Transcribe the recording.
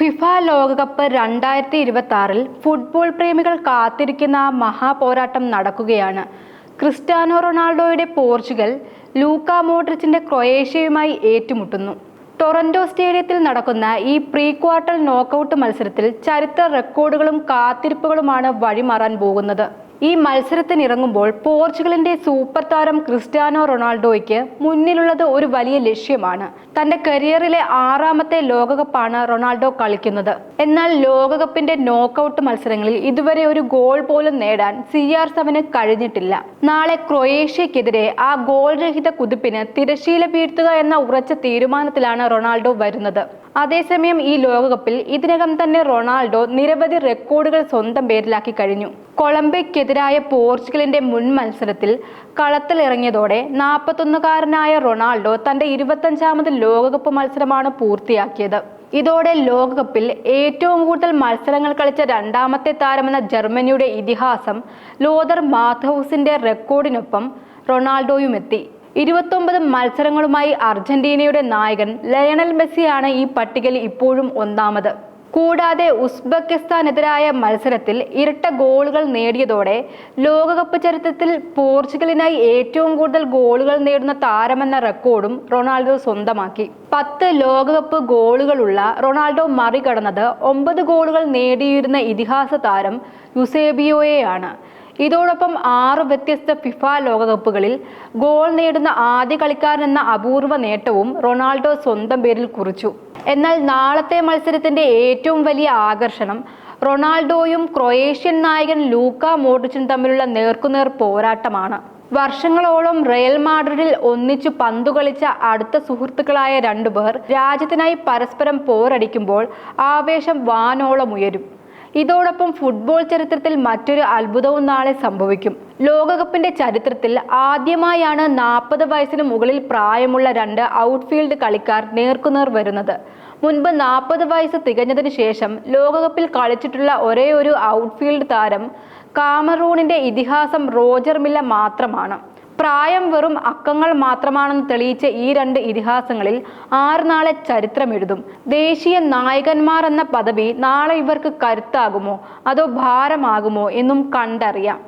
FIFA ലോകകപ്പ് 2026 football പ്രേമികൾ കാത്തിരിക്കുന്ന മഹാപോരാട്ടം നടക്കുകയാണ്. ക്രിസ്ത്യാനോ റൊണാൾഡോയുടെ പോർച്ചുഗൽ ലൂക്ക മോഡ്രിച്ചിന്റെ ക്രൊയേഷ്യയുമായി ഏറ്റുമുട്ടുന്നു. ടൊറന്റോ സ്റ്റേഡിയത്തിൽ നടക്കുന്ന ഈ പ്രീ ക്വാർട്ടർ നോക്കൌട്ട് മത്സരത്തിൽ ചരിത്ര റെക്കോർഡുകളും കാത്തിരിപ്പുകളുമാണ് വഴിമാറാൻ പോകുന്നത്. ഈ മത്സരത്തിനിറങ്ങുമ്പോൾ പോർച്ചുഗലിന്റെ സൂപ്പർ താരം ക്രിസ്ത്യാനോ റൊണാൾഡോയ്ക്ക് മുന്നിലുള്ളത് ഒരു വലിയ ലക്ഷ്യമാണ്. തന്റെ കരിയറിലെ 6ാമത്തെ ലോകകപ്പാണ് റൊണാൾഡോ കളിക്കുന്നത്. എന്നാൽ ലോകകപ്പിന്റെ നോക്കൌട്ട് മത്സരങ്ങളിൽ ഇതുവരെ ഒരു ഗോൾ പോലും നേടാൻ CR7 കഴിഞ്ഞിട്ടില്ല. നാളെ ക്രൊയേഷ്യക്കെതിരെ ആ ഗോൾ രഹിത കുതിപ്പിന് തിരശ്ശീല വീഴ്ത്തുക എന്ന ഉറച്ച തീരുമാനത്തിലാണ് റൊണാൾഡോ വരുന്നത്. അതേസമയം ഈ ലോകകപ്പിൽ ഇതിനകം തന്നെ റൊണാൾഡോ നിരവധി റെക്കോർഡുകൾ സ്വന്തം പേരിലാക്കി കഴിഞ്ഞു. കൊളംബിയക്കെതിരായ പോർച്ചുഗലിന്റെ മുൻ മത്സരത്തിൽ കളത്തിലിറങ്ങിയതോടെ 41കാരനായ റൊണാൾഡോ തന്റെ 25ാമത് ലോകകപ്പ് മത്സരമാണ് പൂർത്തിയാക്കിയത്. ഇതോടെ ലോകകപ്പിൽ ഏറ്റവും കൂടുതൽ മത്സരങ്ങൾ കളിച്ച 2ാമത്തെ താരമെന്ന ജർമ്മനിയുടെ ഇതിഹാസം ലോതർ മാത്തൂസിന്റെ റെക്കോർഡിനൊപ്പം റൊണാൾഡോയുമെത്തി. 29 മത്സരങ്ങളുമായി അർജന്റീനയുടെ നായകൻ ലയണൽ മെസ്സിയാണ് ഈ പട്ടികയിൽ ഇപ്പോഴും ഒന്നാമത്. കൂടാതെ ഉസ്ബെക്കിസ്ഥാനെതിരായ മത്സരത്തിൽ ഇരട്ട ഗോളുകൾ നേടിയതോടെ ലോകകപ്പ് ചരിത്രത്തിൽ പോർച്ചുഗലിനായി ഏറ്റവും കൂടുതൽ ഗോളുകൾ നേടുന്ന താരമെന്ന റെക്കോർഡും റൊണാൾഡോ സ്വന്തമാക്കി. 10 ലോകകപ്പ് ഗോളുകളുള്ള റൊണാൾഡോ മറികടന്നത് 9 ഗോളുകൾ നേടിയിരുന്ന ഇതിഹാസ താരം യൂസേബിയോയെയാണ്. ഇതോടൊപ്പം 6 വ്യത്യസ്ത ഫിഫ ലോകകപ്പുകളിൽ ഗോൾ നേടുന്ന ആദ്യ കളിക്കാരൻ എന്ന അപൂർവ നേട്ടവും റൊണാൾഡോ സ്വന്തം പേരിൽ കുറിച്ചു. എന്നാൽ നാളത്തെ മത്സരത്തിന്റെ ഏറ്റവും വലിയ ആകർഷണം റൊണാൾഡോയും ക്രൊയേഷ്യൻ നായകൻ ലൂക്ക മോഡ്രിച്ചും തമ്മിലുള്ള നേർക്കുനേർ പോരാട്ടമാണ്. വർഷങ്ങളോളം റയൽ മാഡ്രിഡിൽ ഒന്നിച്ചു പന്തു കളിച്ച അടുത്ത സുഹൃത്തുക്കളായ രണ്ടുപേർ രാജ്യത്തിനായി പരസ്പരം പോരടിക്കുമ്പോൾ ആവേശം വാനോളം ഉയരും. ഇതോടൊപ്പം ഫുട്ബോൾ ചരിത്രത്തിൽ മറ്റൊരു അത്ഭുതവും നാളെ സംഭവിക്കും. ലോകകപ്പിന്റെ ചരിത്രത്തിൽ ആദ്യമായാണ് 40 വയസ്സിന് മുകളിൽ പ്രായമുള്ള 2 ഔട്ട്ഫീൽഡ് കളിക്കാർ നേർക്കുനേർ വരുന്നത്. മുൻപ് 40 വയസ്സ് തികഞ്ഞതിനു ശേഷം ലോകകപ്പിൽ കളിച്ചിട്ടുള്ള ഒരേയൊരു ഔട്ട്ഫീൽഡ് താരം കാമറൂണിന്റെ ഇതിഹാസം റോജർ മില്ല മാത്രമാണ്. പ്രായം വെറും അക്കങ്ങൾ മാത്രമാണെന്ന് തെളിയിച്ച ഈ 2 ഇതിഹാസങ്ങളിൽ 6 നാളെ ചരിത്രമെഴുതും. ദേശീയ നായകന്മാർ എന്ന പദവി നാളെ ഇവർക്ക് കരുത്താകുമോ അതോ ഭാരമാകുമോ എന്നും കണ്ടറിയാം.